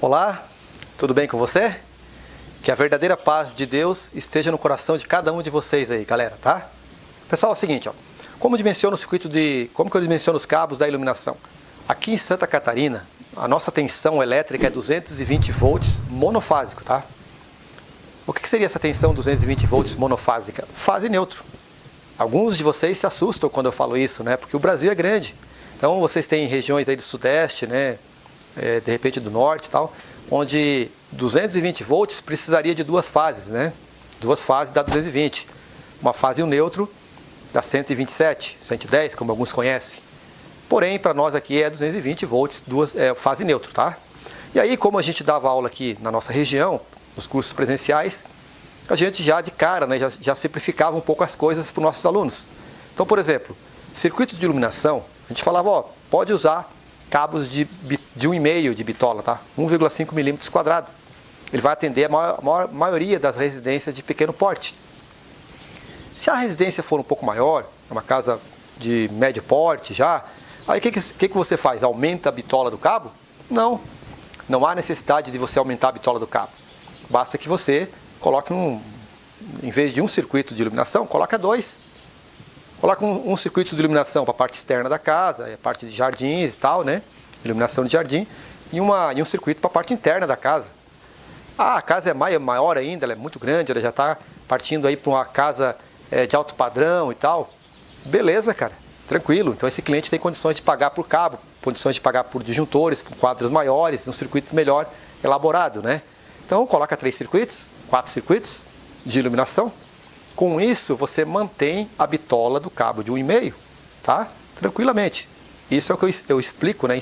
Olá, tudo bem com você? Que a verdadeira paz de Deus esteja no coração de cada um de vocês aí, galera, tá? Pessoal, é o seguinte, ó, como que eu dimensiono os cabos da iluminação? Aqui em Santa Catarina, a nossa tensão elétrica é 220 volts monofásico, tá? O que seria essa tensão 220 volts monofásica? Fase neutro. Alguns de vocês se assustam quando eu falo isso, né? Porque o Brasil é grande. Então vocês têm regiões aí do sudeste, né? De repente do norte e tal, onde 220 volts precisaria de duas fases, né? Duas fases dá 220. Uma fase e um neutro dá 127, 110, como alguns conhecem. Porém, para nós aqui é 220 volts, fase neutro, tá? E aí, como a gente dava aula aqui na nossa região, nos cursos presenciais, a gente já de cara, né, já simplificava um pouco as coisas para os nossos alunos. Então, por exemplo, circuito de iluminação, a gente falava, ó, pode usar cabos de 1,5 de bitola, tá? 1,5 milímetros quadrado. Ele vai atender a maioria das residências de pequeno porte. Se a residência for um pouco maior, uma casa de médio porte já, aí o que você faz? Aumenta a bitola do cabo? Não. Não há necessidade de você aumentar a bitola do cabo. Basta que você coloque em vez de um circuito de iluminação, coloca dois. Coloca um circuito de iluminação para a parte externa da casa, a parte de jardins e tal, né? Iluminação de jardim, e um circuito para a parte interna da casa. Ah, a casa é maior ainda, ela é muito grande, ela já está partindo aí para uma casa de alto padrão e tal. Beleza, cara, tranquilo. Então esse cliente tem condições de pagar por cabo, condições de pagar por disjuntores, com quadros maiores, um circuito melhor elaborado, né? Então coloca 3 circuitos, 4 circuitos de iluminação. Com isso, você mantém a bitola do cabo de 1,5, tá? Tranquilamente. Isso é o que eu explico, né?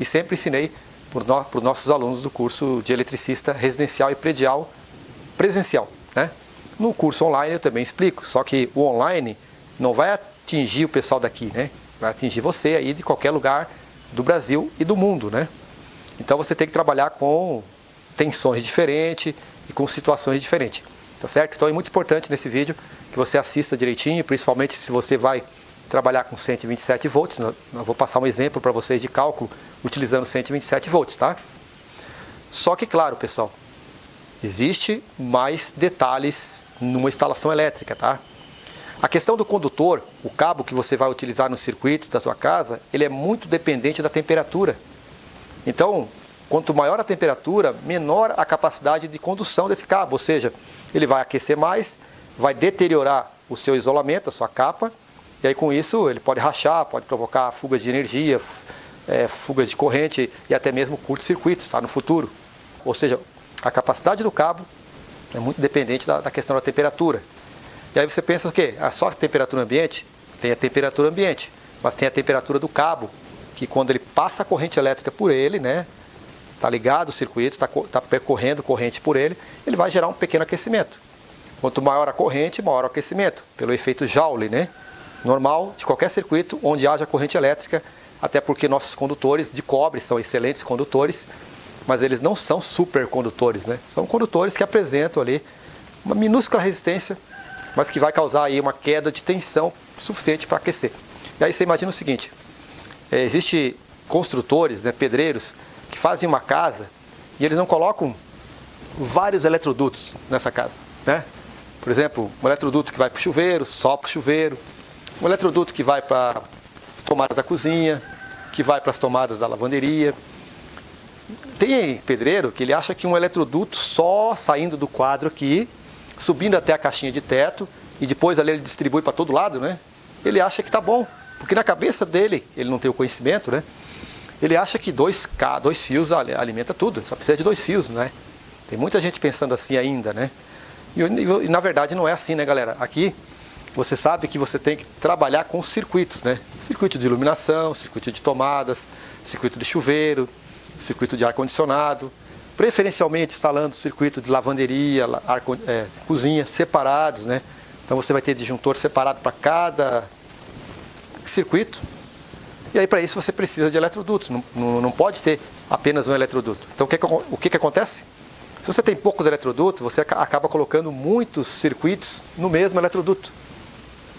E sempre ensinei para os nossos alunos do curso de eletricista residencial e predial presencial, né? No curso online eu também explico, só que o online não vai atingir o pessoal daqui, né? Vai atingir você aí de qualquer lugar do Brasil e do mundo, né? Então você tem que trabalhar com tensões diferentes e com situações diferentes. Tá certo? Então é muito importante nesse vídeo que você assista direitinho, principalmente se você vai trabalhar com 127 volts. Eu vou passar um exemplo para vocês de cálculo utilizando 127 volts, tá? Só que, claro, pessoal, existe mais detalhes numa instalação elétrica, tá? A questão do condutor, o cabo que você vai utilizar nos circuitos da sua casa, ele é muito dependente da temperatura. Então, quanto maior a temperatura, menor a capacidade de condução desse cabo, ou seja, ele vai aquecer mais, vai deteriorar o seu isolamento, a sua capa, e aí com isso ele pode rachar, pode provocar fugas de energia, fugas de corrente e até mesmo curtos-circuitos, tá, no futuro. Ou seja, a capacidade do cabo é muito dependente da questão da temperatura. E aí você pensa o quê? Só a temperatura ambiente? Tem a temperatura ambiente, mas tem a temperatura do cabo, que quando ele passa a corrente elétrica por ele, né? Está ligado o circuito, está percorrendo corrente por ele, ele vai gerar um pequeno aquecimento. Quanto maior a corrente, maior o aquecimento, pelo efeito Joule, né? Normal de qualquer circuito onde haja corrente elétrica, até porque nossos condutores de cobre são excelentes condutores, mas eles não são supercondutores, né? São condutores que apresentam ali uma minúscula resistência, mas que vai causar aí uma queda de tensão suficiente para aquecer. E aí você imagina o seguinte, existe construtores, né, pedreiros, que fazem uma casa e eles não colocam vários eletrodutos nessa casa, né? Por exemplo, um eletroduto que vai para o chuveiro, só para o chuveiro, um eletroduto que vai para as tomadas da cozinha, que vai para as tomadas da lavanderia. Tem pedreiro que ele acha que um eletroduto só saindo do quadro aqui, subindo até a caixinha de teto e depois ali ele distribui para todo lado, né? Ele acha que tá bom, porque na cabeça dele, ele não tem o conhecimento, né? Ele acha que dois fios alimenta tudo, só precisa de 2 fios, né? Tem muita gente pensando assim ainda, né? E na verdade não é assim, né, galera? Aqui você sabe que você tem que trabalhar com circuitos, né? Circuito de iluminação, circuito de tomadas, circuito de chuveiro, circuito de ar-condicionado, preferencialmente instalando circuito de lavanderia, cozinha separados, né? Então você vai ter disjuntor separado para cada circuito. E aí para isso você precisa de eletrodutos, não pode ter apenas um eletroduto. Então o que acontece? Se você tem poucos eletrodutos, você acaba colocando muitos circuitos no mesmo eletroduto.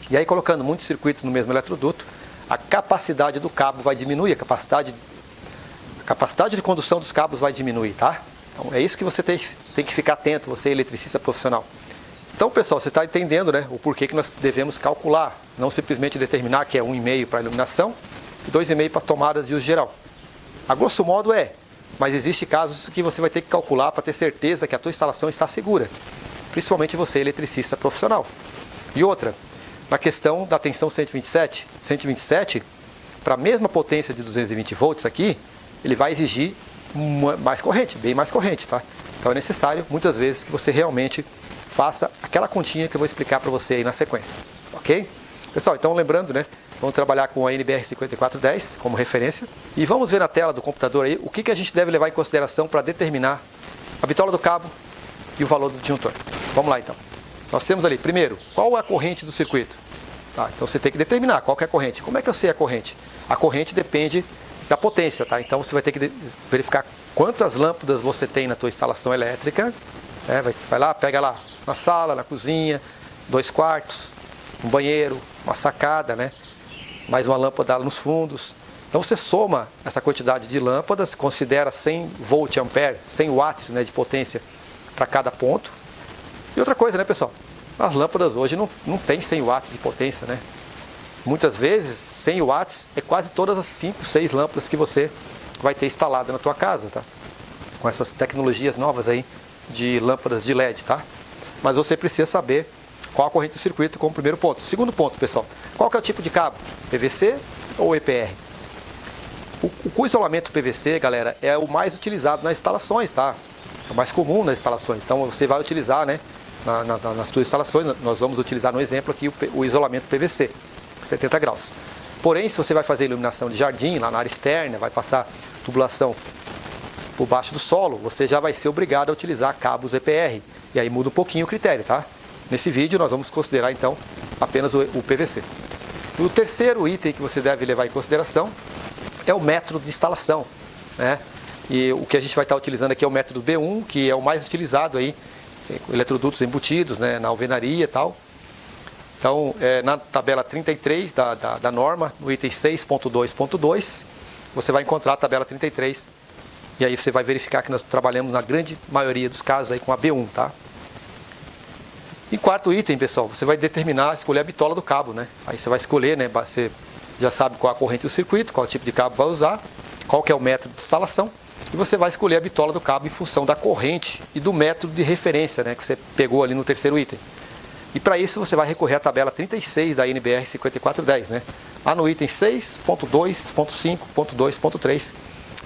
E aí colocando muitos circuitos no mesmo eletroduto, a capacidade do cabo vai diminuir, a capacidade capacidade de condução dos cabos vai diminuir, tá? Então é isso que você tem que ficar atento, você eletricista profissional. Então, pessoal, você está entendendo, né, o porquê que nós devemos calcular, não simplesmente determinar que é 1,5 para iluminação e 2,5 para tomadas de uso geral. A grosso modo mas existem casos que você vai ter que calcular para ter certeza que a tua instalação está segura, principalmente você, eletricista profissional. E outra, na questão da tensão 127, para a mesma potência de 220 volts aqui, ele vai exigir mais corrente, bem mais corrente, tá? Então é necessário, muitas vezes, que você realmente faça aquela continha que eu vou explicar para você aí na sequência, ok? Pessoal, então lembrando, né, vamos trabalhar com a NBR 5410 como referência e vamos ver na tela do computador aí o que a gente deve levar em consideração para determinar a bitola do cabo e o valor do disjuntor. Vamos lá então. Nós temos ali, primeiro, qual é a corrente do circuito? Tá, então você tem que determinar qual que é a corrente. Como é que eu sei a corrente? A corrente depende da potência, tá? Então você vai ter que verificar quantas lâmpadas você tem na tua instalação elétrica. Vai lá, pega lá na sala, na cozinha, 2 quartos, um banheiro, uma sacada, né? Mais uma lâmpada nos fundos. Então você soma essa quantidade de lâmpadas, considera 100 volt ampere, 100 watts, né, de potência para cada ponto. E outra coisa, né, pessoal? As lâmpadas hoje não tem 100 watts de potência, né? Muitas vezes 100 watts é quase todas as 5, 6 lâmpadas que você vai ter instalada na tua casa, tá? Com essas tecnologias novas aí de lâmpadas de LED, tá? Mas você precisa saber qual a corrente do circuito como primeiro ponto. Segundo ponto, pessoal, qual que é o tipo de cabo? PVC ou EPR? O isolamento PVC, galera, é o mais utilizado nas instalações, tá? É o mais comum nas instalações. Então você vai utilizar, né, nas suas instalações, nós vamos utilizar no exemplo aqui o isolamento PVC, 70 graus. Porém, se você vai fazer iluminação de jardim, lá na área externa, vai passar tubulação por baixo do solo, você já vai ser obrigado a utilizar cabos EPR. E aí muda um pouquinho o critério, tá? Nesse vídeo nós vamos considerar então apenas o PVC. O terceiro item que você deve levar em consideração é o método de instalação, né? E o que a gente vai estar utilizando aqui é o método B1, que é o mais utilizado aí, eletrodutos embutidos, né, na alvenaria e tal. Então, na tabela 33 da norma, no item 6.2.2, você vai encontrar a tabela 33. E aí você vai verificar que nós trabalhamos na grande maioria dos casos aí com a B1, tá? E quarto item, pessoal, você vai escolher a bitola do cabo, né? Aí você vai escolher, né? Você já sabe qual a corrente do circuito, qual tipo de cabo vai usar, qual que é o método de instalação. E você vai escolher a bitola do cabo em função da corrente e do método de referência, né? Que você pegou ali no terceiro item. E para isso você vai recorrer à tabela 36 da NBR 5410, né? Lá no item 6.2.5.2.3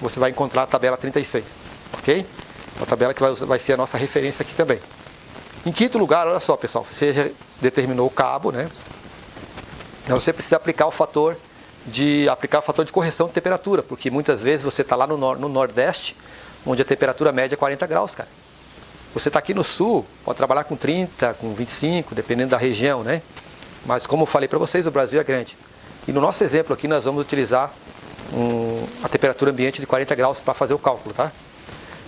você vai encontrar a tabela 36, ok? A tabela que vai ser a nossa referência aqui também. Em quinto lugar, olha só, pessoal, você já determinou o cabo, né? Então você precisa aplicar o fator de correção de temperatura, porque muitas vezes você está lá no Nordeste, onde a temperatura média é 40 graus, cara. Você está aqui no Sul, pode trabalhar com 30, com 25, dependendo da região, né? Mas como eu falei para vocês, o Brasil é grande. E no nosso exemplo aqui nós vamos utilizar a temperatura ambiente de 40 graus para fazer o cálculo, tá?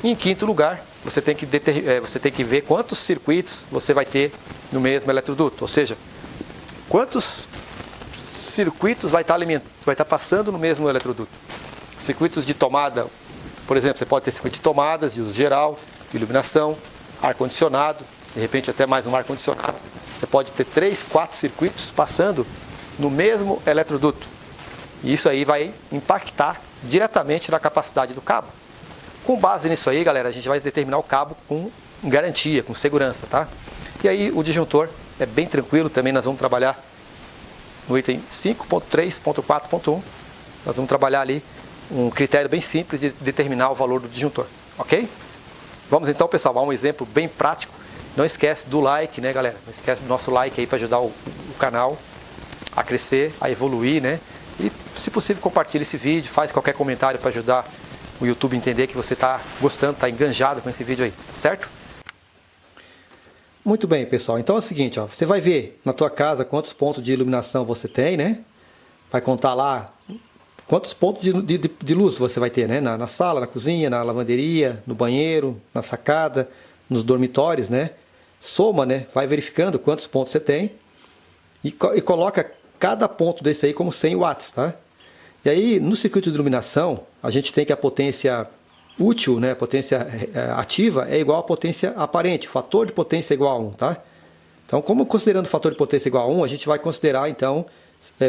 E em quinto lugar, você tem que ver quantos circuitos você vai ter no mesmo eletroduto, ou seja, quantos circuitos vai estar passando no mesmo eletroduto. Circuitos de tomada, por exemplo, você pode ter circuito de tomadas, de uso geral, de iluminação, ar-condicionado, de repente até mais um ar-condicionado. Você pode ter 3, 4 circuitos passando no mesmo eletroduto. E isso aí vai impactar diretamente na capacidade do cabo. Com base nisso aí, galera, a gente vai determinar o cabo com garantia, com segurança, tá? E aí o disjuntor é bem tranquilo, também nós vamos trabalhar no item 5.3.4.1. Nós vamos trabalhar ali um critério bem simples de determinar o valor do disjuntor, ok? Vamos então, pessoal, a um exemplo bem prático. Não esquece do like, né, galera? Não esquece do nosso like aí para ajudar o canal a crescer, a evoluir, né? E, se possível, compartilhe esse vídeo, faz qualquer comentário para ajudar o YouTube a entender que você está gostando, está enganjado com esse vídeo aí, certo? Muito bem, pessoal. Então é o seguinte, ó, você vai ver na tua casa quantos pontos de iluminação você tem, né? Vai contar lá quantos pontos de luz você vai ter, né? Na sala, na cozinha, na lavanderia, no banheiro, na sacada, nos dormitórios, né? Soma, né? Vai verificando quantos pontos você tem e coloca cada ponto desse aí como 100 watts, tá? E aí, no circuito de iluminação, a gente tem que a potência útil, né, a potência ativa é igual à potência aparente. O fator de potência é igual a 1, tá? Então, como considerando o fator de potência igual a 1, a gente vai considerar, então,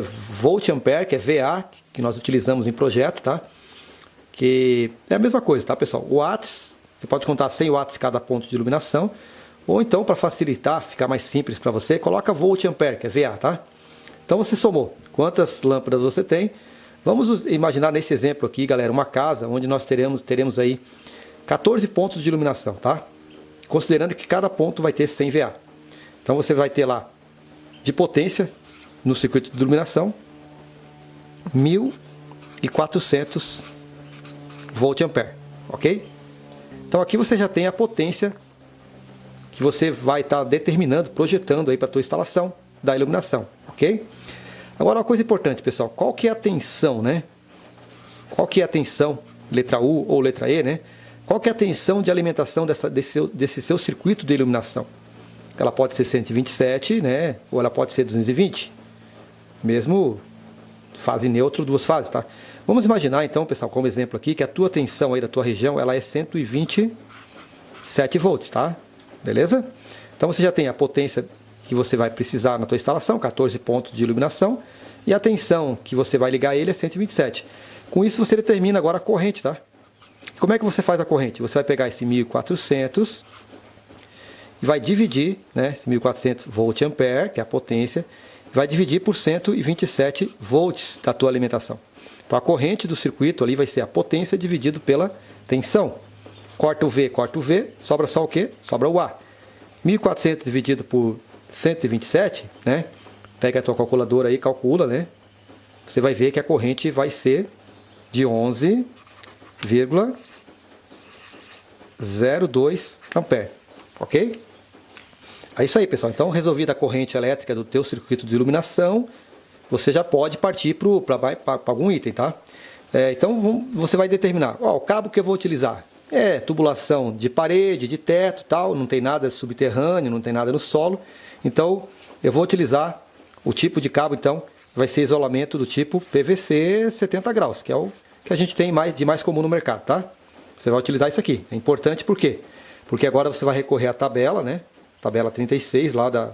volt ampere, que é VA, que nós utilizamos em projeto, tá? Que é a mesma coisa, tá, pessoal? Watts, você pode contar 100 watts cada ponto de iluminação, ou então, para facilitar, ficar mais simples para você, coloca volt ampere, que é VA, tá? Então, você somou quantas lâmpadas você tem. Vamos imaginar nesse exemplo aqui, galera, uma casa onde nós teremos aí 14 pontos de iluminação, tá? Considerando que cada ponto vai ter 100 VA. Então você vai ter lá de potência no circuito de iluminação 1400 volt ampere, ok? Então aqui você já tem a potência que você vai estar determinando, projetando aí para a tua instalação da iluminação, ok? Agora uma coisa importante, pessoal, qual que é a tensão, né? Qual que é a tensão, letra U ou letra E, né? Qual que é a tensão de alimentação desse seu circuito de iluminação? Ela pode ser 127, né? Ou ela pode ser 220. Mesmo fase neutro, duas fases, tá? Vamos imaginar então, pessoal, como exemplo aqui, que a tua tensão aí da tua região, ela é 127 volts, tá? Beleza? Então você já tem a potência que você vai precisar na tua instalação, 14 pontos de iluminação, e a tensão que você vai ligar ele é 127. Com isso você determina agora a corrente, tá? Como é que você faz a corrente? Você vai pegar esse 1400 e vai dividir, né, esse 1400 volt ampere, que é a potência, vai dividir por 127 volts da tua alimentação. Então a corrente do circuito ali vai ser a potência dividido pela tensão. Corta o V, sobra só o quê? Sobra o A. 1400 dividido por 127, né? Pega a tua calculadora aí, calcula, né? Você vai ver que a corrente vai ser de 11,02 ampere, ok? É isso aí, pessoal. Então, resolvida a corrente elétrica do teu circuito de iluminação, você já pode partir para algum item, tá? Então, você vai determinar, o cabo que eu vou utilizar é tubulação de parede, de teto, tal, não tem nada subterrâneo, não tem nada no solo. Então, eu vou utilizar o tipo de cabo, então, vai ser isolamento do tipo PVC 70 graus, que é o que a gente tem de mais comum no mercado, tá? Você vai utilizar isso aqui. É importante por quê? Porque agora você vai recorrer à tabela, né? Tabela 36 lá da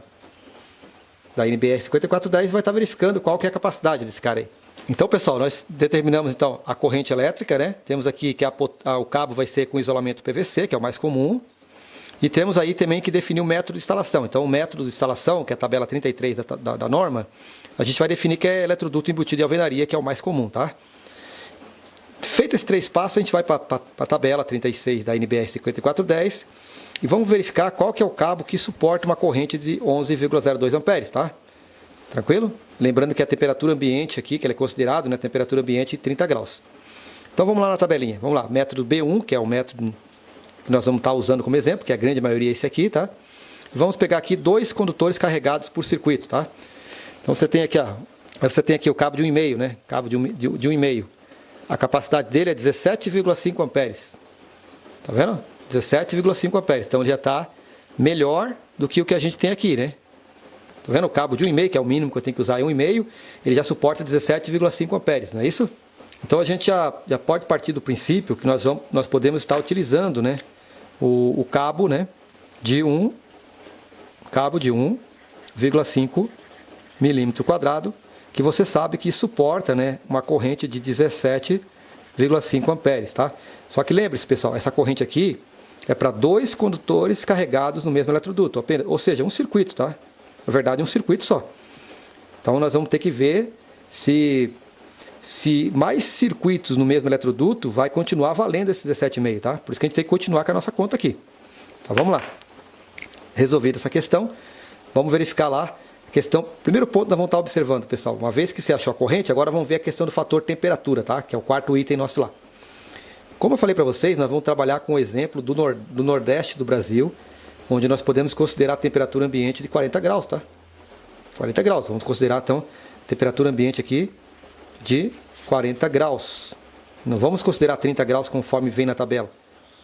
NBR 5410, vai estar verificando qual que é a capacidade desse cara aí. Então, pessoal, nós determinamos então a corrente elétrica, né? Temos aqui que o cabo vai ser com isolamento PVC, que é o mais comum. E temos aí também que definir o método de instalação. Então, o método de instalação, que é a tabela 33 da norma, a gente vai definir que é eletroduto embutido em alvenaria, que é o mais comum, tá? Feito esses 3 passos, a gente vai para a tabela 36 da NBR 5410 e vamos verificar qual que é o cabo que suporta uma corrente de 11,02 amperes, tá? Tranquilo? Lembrando que a temperatura ambiente aqui, que ela é considerada, né, temperatura ambiente 30 graus. Então vamos lá na tabelinha. Vamos lá, método B1, que é o método que nós vamos estar usando como exemplo, que a grande maioria é esse aqui, tá? Vamos pegar aqui 2 condutores carregados por circuito, tá? Então você tem aqui, ó, você tem aqui o cabo de 1,5, né? Cabo de 1,5. A capacidade dele é 17,5 amperes. Tá vendo? 17,5 amperes. Então ele já está melhor do que o que a gente tem aqui, né? Tá vendo? O cabo de 1,5, que é o mínimo que eu tenho que usar, é 1,5, ele já suporta 17,5 amperes, não é isso? Então a gente já pode partir do princípio que nós podemos estar utilizando, né, o cabo, né, de 1,5 milímetro quadrado, que você sabe que suporta, né, uma corrente de 17,5 amperes, tá? Só que lembre-se, pessoal, essa corrente aqui é para 2 condutores carregados no mesmo eletroduto, apenas, ou seja, um circuito, tá? Na verdade, um circuito só. Então nós vamos ter que ver se mais circuitos no mesmo eletroduto vai continuar valendo esse 17,5, tá? Por isso que a gente tem que continuar com a nossa conta aqui. Então vamos lá. Resolvida essa questão, vamos verificar lá a questão. Primeiro ponto nós vamos estar observando, pessoal. Uma vez que você achou a corrente, agora vamos ver a questão do fator temperatura, tá? Que é o 4º item nosso lá. Como eu falei para vocês, nós vamos trabalhar com o exemplo do Nordeste do Brasil, onde nós podemos considerar a temperatura ambiente de 40 graus, tá? 40 graus. Vamos considerar, então, a temperatura ambiente aqui de 40 graus. Não vamos considerar 30 graus conforme vem na tabela.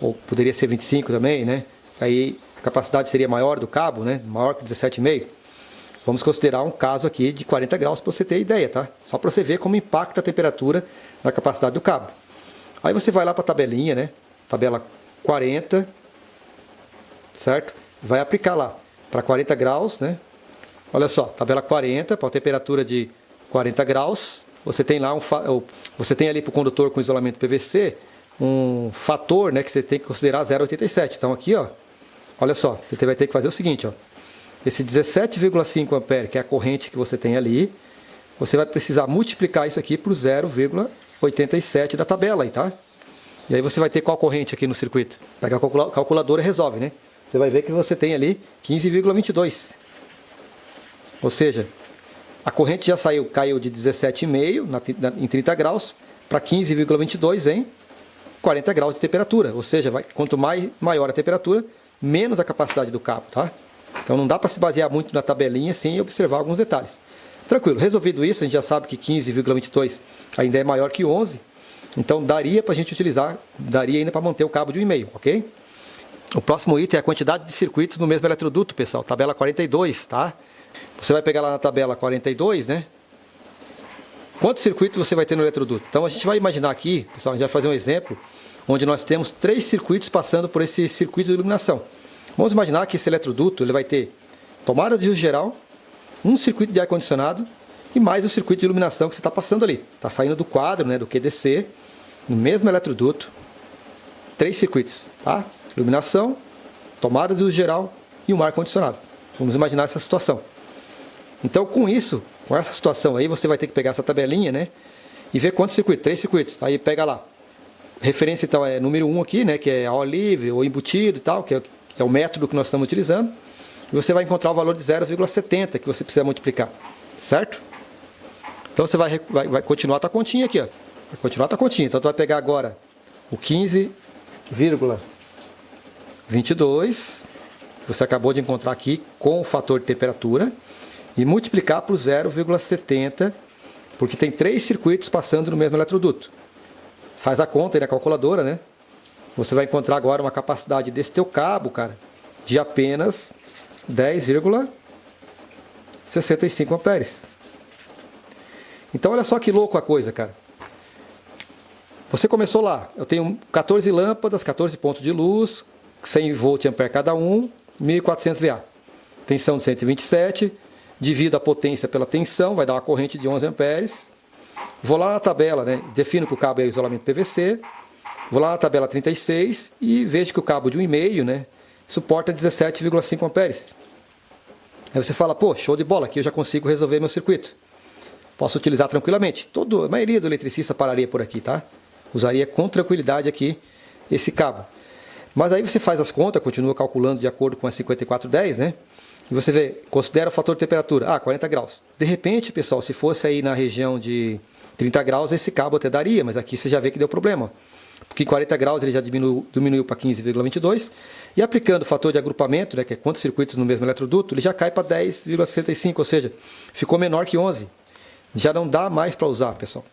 Ou poderia ser 25 também, né? Aí a capacidade seria maior do cabo, né? Maior que 17,5. Vamos considerar um caso aqui de 40 graus para você ter ideia, tá? Só para você ver como impacta a temperatura na capacidade do cabo. Aí você vai lá para a tabelinha, né? Tabela 40, certo? Vai aplicar lá para 40 graus, né? Olha só, tabela 40, para a temperatura de 40 graus, você tem lá você tem ali para o condutor com isolamento PVC um fator, né, que você tem que considerar 0,87. Então aqui, ó, olha só, você vai ter que fazer o seguinte, ó. Esse 17,5 ampere, que é a corrente que você tem ali, você vai precisar multiplicar isso aqui por 0,87 da tabela aí, tá? E aí você vai ter qual corrente aqui no circuito? Pega a calculadora e resolve, né? Você vai ver que você tem ali 15,22. Ou seja, a corrente já caiu de 17,5 em 30 graus para 15,22 em 40 graus de temperatura. Ou seja, quanto maior a temperatura, menos a capacidade do cabo, tá? Então não dá para se basear muito na tabelinha sem observar alguns detalhes. Tranquilo, resolvido isso, a gente já sabe que 15,22 ainda é maior que 11. Então daria para a gente utilizar, daria ainda para manter o cabo de 1,5, ok? O próximo item é a quantidade de circuitos no mesmo eletroduto, pessoal. Tabela 42, tá? Você vai pegar lá na tabela 42, né? Quantos circuitos você vai ter no eletroduto? Então a gente vai imaginar aqui, pessoal, a gente vai fazer um exemplo, onde nós temos 3 circuitos passando por esse circuito de iluminação. Vamos imaginar que esse eletroduto ele vai ter tomada de uso geral, um circuito de ar-condicionado e mais o circuito de iluminação que você está passando ali. Está saindo do quadro, né, do QDC, no mesmo eletroduto, 3 circuitos, tá? Iluminação, tomada de uso geral e um ar-condicionado. Vamos imaginar essa situação. Então com isso, com essa situação aí, você vai ter que pegar essa tabelinha, né, e ver quantos circuitos, 3 circuitos. Aí pega lá. Referência então é número 1 aqui, né, que é ao livre ou embutido e tal, que é o método que nós estamos utilizando. E você vai encontrar o valor de 0,70 que você precisa multiplicar, certo? Então você vai continuar a tua continha aqui, ó. Vai continuar a tua continha. Então tu vai pegar agora o 15,22 que você acabou de encontrar aqui com o fator de temperatura e multiplicar por 0,70, porque tem 3 circuitos passando no mesmo eletroduto. Faz a conta aí na calculadora, né? Você vai encontrar agora uma capacidade desse teu cabo, cara, de apenas 10,65 amperes. Então olha só que louco a coisa, cara. Você começou lá, eu tenho 14 lâmpadas, 14 pontos de luz, 100 volt ampere cada um, 1400 VA. Tensão de 127, divido a potência pela tensão, vai dar uma corrente de 11 amperes. Vou lá na tabela, né, defino que o cabo é isolamento PVC. Vou lá na tabela 36 e vejo que o cabo de 1,5, né, suporta 17,5 amperes. Aí você fala, pô, show de bola, aqui eu já consigo resolver meu circuito. Posso utilizar tranquilamente. A maioria do eletricista pararia por aqui, tá? Usaria com tranquilidade aqui esse cabo. Mas aí você faz as contas, continua calculando de acordo com a 5410, né? E você vê, considera o fator de temperatura, 40 graus. De repente, pessoal, se fosse aí na região de 30 graus, esse cabo até daria, mas aqui você já vê que deu problema. Porque em 40 graus ele já diminuiu para 15,22. E aplicando o fator de agrupamento, né, que é quantos circuitos no mesmo eletroduto, ele já cai para 10,65, ou seja, ficou menor que 11. Já não dá mais para usar, pessoal.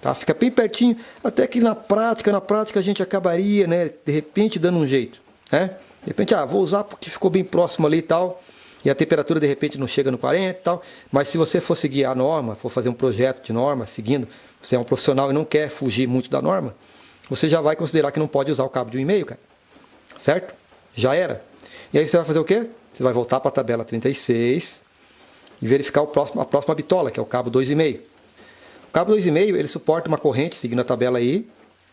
Tá? Fica bem pertinho, até que na prática a gente acabaria, né, de repente dando um jeito. Né? De repente, vou usar porque ficou bem próximo ali e tal, e a temperatura de repente não chega no 40 e tal. Mas se você for seguir a norma, for fazer um projeto de norma, seguindo, você é um profissional e não quer fugir muito da norma, você já vai considerar que não pode usar o cabo de 1,5, cara. Certo? Já era. E aí você vai fazer o quê? Você vai voltar para a tabela 36 e verificar a próxima bitola, que é o cabo 2,5. O cabo 2,5 ele suporta uma corrente, seguindo a tabela aí,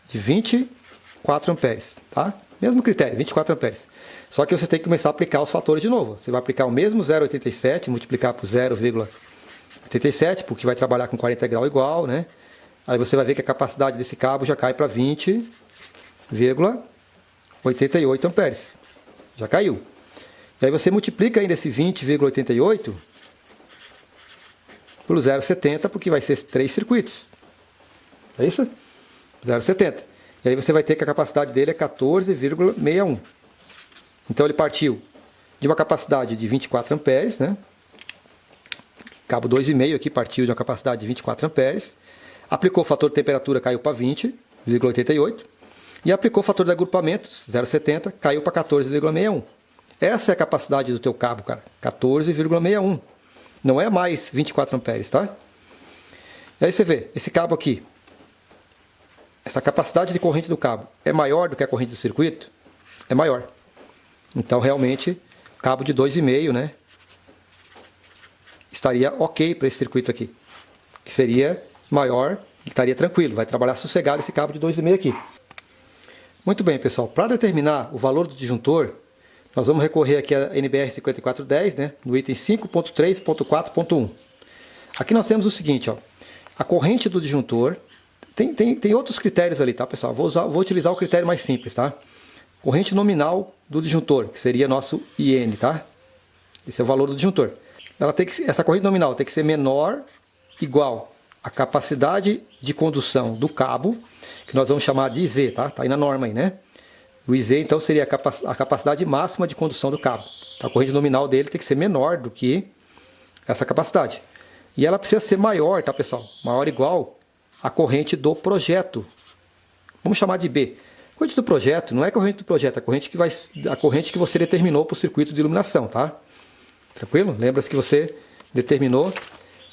de 24 amperes, tá? Mesmo critério, 24 amperes. Só que você tem que começar a aplicar os fatores de novo. Você vai aplicar o mesmo 0,87, multiplicar por 0,87, porque vai trabalhar com 40 graus igual, né? Aí você vai ver que a capacidade desse cabo já cai para 20,88 amperes. Já caiu. E aí você multiplica ainda esse 20,88 por 0,70, porque vai ser 3 circuitos. É isso? 0,70. E aí você vai ter que a capacidade dele é 14,61. Então ele partiu de uma capacidade de 24 amperes, né? Cabo 2,5 aqui partiu de uma capacidade de 24 amperes. Aplicou o fator de temperatura, caiu para 20,88. E aplicou o fator de agrupamento, 0,70, caiu para 14,61. Essa é a capacidade do teu cabo, cara. 14,61. Não é mais 24 amperes, tá? E aí você vê, esse cabo aqui, essa capacidade de corrente do cabo é maior do que a corrente do circuito? É maior. Então, realmente, cabo de 2,5, né? Estaria ok para esse circuito aqui. Que seria maior, ele estaria tranquilo, vai trabalhar sossegado esse cabo de 2,5 aqui. Muito bem, pessoal. Para determinar o valor do disjuntor, nós vamos recorrer aqui a NBR 5410, né? No item 5.3.4.1. Aqui nós temos o seguinte, ó. A corrente do disjuntor... Tem outros critérios ali, tá, pessoal? Vou utilizar o critério mais simples, tá? Corrente nominal do disjuntor, que seria nosso IN, tá? Esse é o valor do disjuntor. Essa corrente nominal tem que ser menor, igual à capacidade de condução do cabo, que nós vamos chamar de IZ, tá? Tá aí na norma aí, né? O IZ, então, seria a capacidade máxima de condução do cabo. Então, a corrente nominal dele tem que ser menor do que essa capacidade. E ela precisa ser maior, tá, pessoal? Maior ou igual a corrente do projeto. Vamos chamar de B. A corrente do projeto não é a corrente do projeto, é a corrente que você determinou para o circuito de iluminação, tá? Tranquilo? Lembra-se que você determinou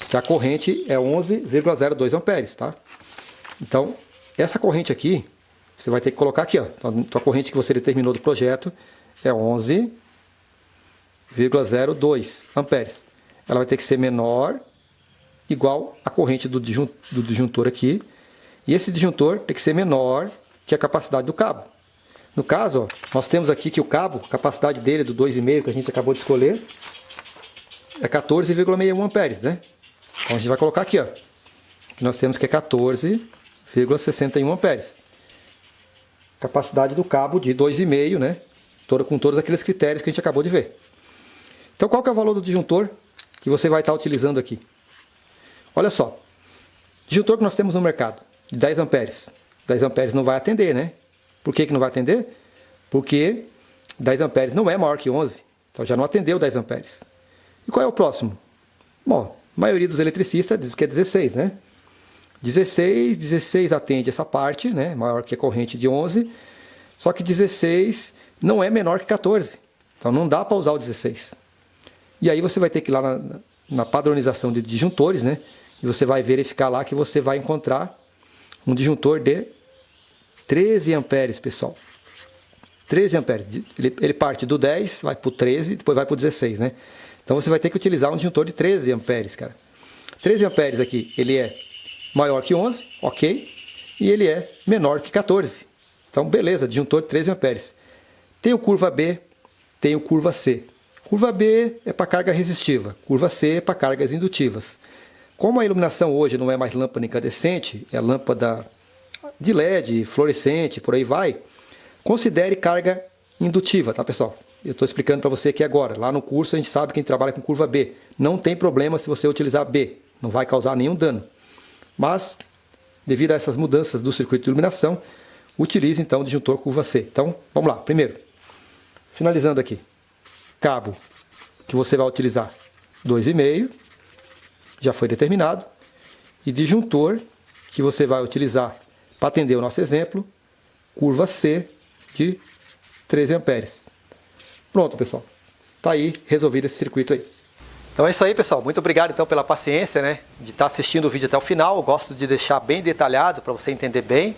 que a corrente é 11,02 amperes, tá? Então, essa corrente aqui, você vai ter que colocar aqui, ó. Então, a corrente que você determinou do projeto é 11,02 amperes. Ela vai ter que ser menor, igual a corrente do disjuntor aqui, e esse disjuntor tem que ser menor que a capacidade do cabo. No caso, ó, nós temos aqui que o cabo, a capacidade dele do 2,5 que a gente acabou de escolher, é 14,61 amperes, né? Então a gente vai colocar aqui, ó, que nós temos que é 14,61 amperes. Capacidade do cabo de 2,5, né? Com todos aqueles critérios que a gente acabou de ver. Então qual que é o valor do disjuntor que você vai estar utilizando aqui? Olha só, disjuntor que nós temos no mercado, de 10 amperes. 10 amperes não vai atender, né? Por que não vai atender? Porque 10 amperes não é maior que 11, então já não atendeu 10 amperes. E qual é o próximo? Bom, a maioria dos eletricistas diz que é 16, né? 16 atende essa parte, né? Maior que a corrente de 11, só que 16 não é menor que 14, então não dá para usar o 16. E aí você vai ter que ir lá na padronização de disjuntores, né? E você vai verificar lá que você vai encontrar um disjuntor de 13 amperes, pessoal. 13 amperes. Ele parte do 10, vai para o 13, depois vai para o 16, né? Então você vai ter que utilizar um disjuntor de 13 amperes, cara. 13 amperes aqui, ele é maior que 11, ok? E ele é menor que 14. Então, beleza, disjuntor de 13 amperes. Tem o curva B, tem o curva C. Curva B é para carga resistiva, curva C é para cargas indutivas. Como a iluminação hoje não é mais lâmpada incandescente, é lâmpada de LED, fluorescente, por aí vai, considere carga indutiva, tá, pessoal? Eu estou explicando para você aqui agora. Lá no curso a gente sabe que a gente trabalha com curva B. Não tem problema se você utilizar B, não vai causar nenhum dano. Mas, devido a essas mudanças do circuito de iluminação, utilize então o disjuntor curva C. Então, vamos lá. Primeiro, finalizando aqui. Cabo que você vai utilizar 2,5, já foi determinado. E disjuntor que você vai utilizar para atender o nosso exemplo, curva C de 13 amperes. Pronto, pessoal. Tá aí resolvido esse circuito aí. Então é isso aí, pessoal. Muito obrigado então pela paciência, né, de estar assistindo o vídeo até o final. Eu gosto de deixar bem detalhado para você entender bem.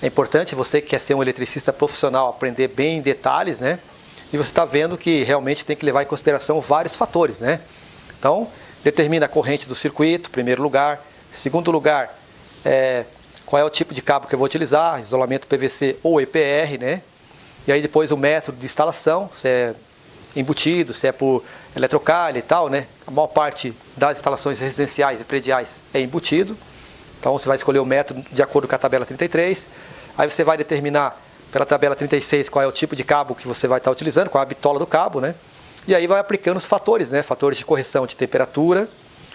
É importante você que quer ser um eletricista profissional aprender bem em detalhes, né? E você está vendo que realmente tem que levar em consideração vários fatores, né? Então, determina a corrente do circuito, primeiro lugar. Segundo lugar, qual é o tipo de cabo que eu vou utilizar, isolamento PVC ou EPR, né? E aí depois o método de instalação, se é embutido, se é por eletrocalhe e tal, né? A maior parte das instalações residenciais e prediais é embutido. Então você vai escolher o método de acordo com a tabela 33. Aí você vai determinar pela tabela 36 qual é o tipo de cabo que você vai estar utilizando, qual é a bitola do cabo, né? E aí vai aplicando os fatores, né? Fatores de correção de temperatura,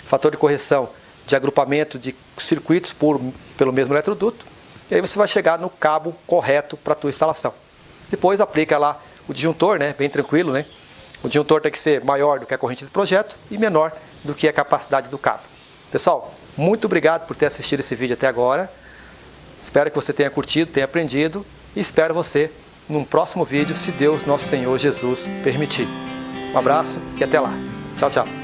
fator de correção de agrupamento de circuitos pelo mesmo eletroduto. E aí você vai chegar no cabo correto para a tua instalação. Depois aplica lá o disjuntor, né? Bem tranquilo, né? O disjuntor tem que ser maior do que a corrente do projeto e menor do que a capacidade do cabo. Pessoal, muito obrigado por ter assistido esse vídeo até agora. Espero que você tenha curtido, tenha aprendido. E espero você num próximo vídeo, se Deus, nosso Senhor Jesus, permitir. Um abraço e até lá. Tchau, tchau.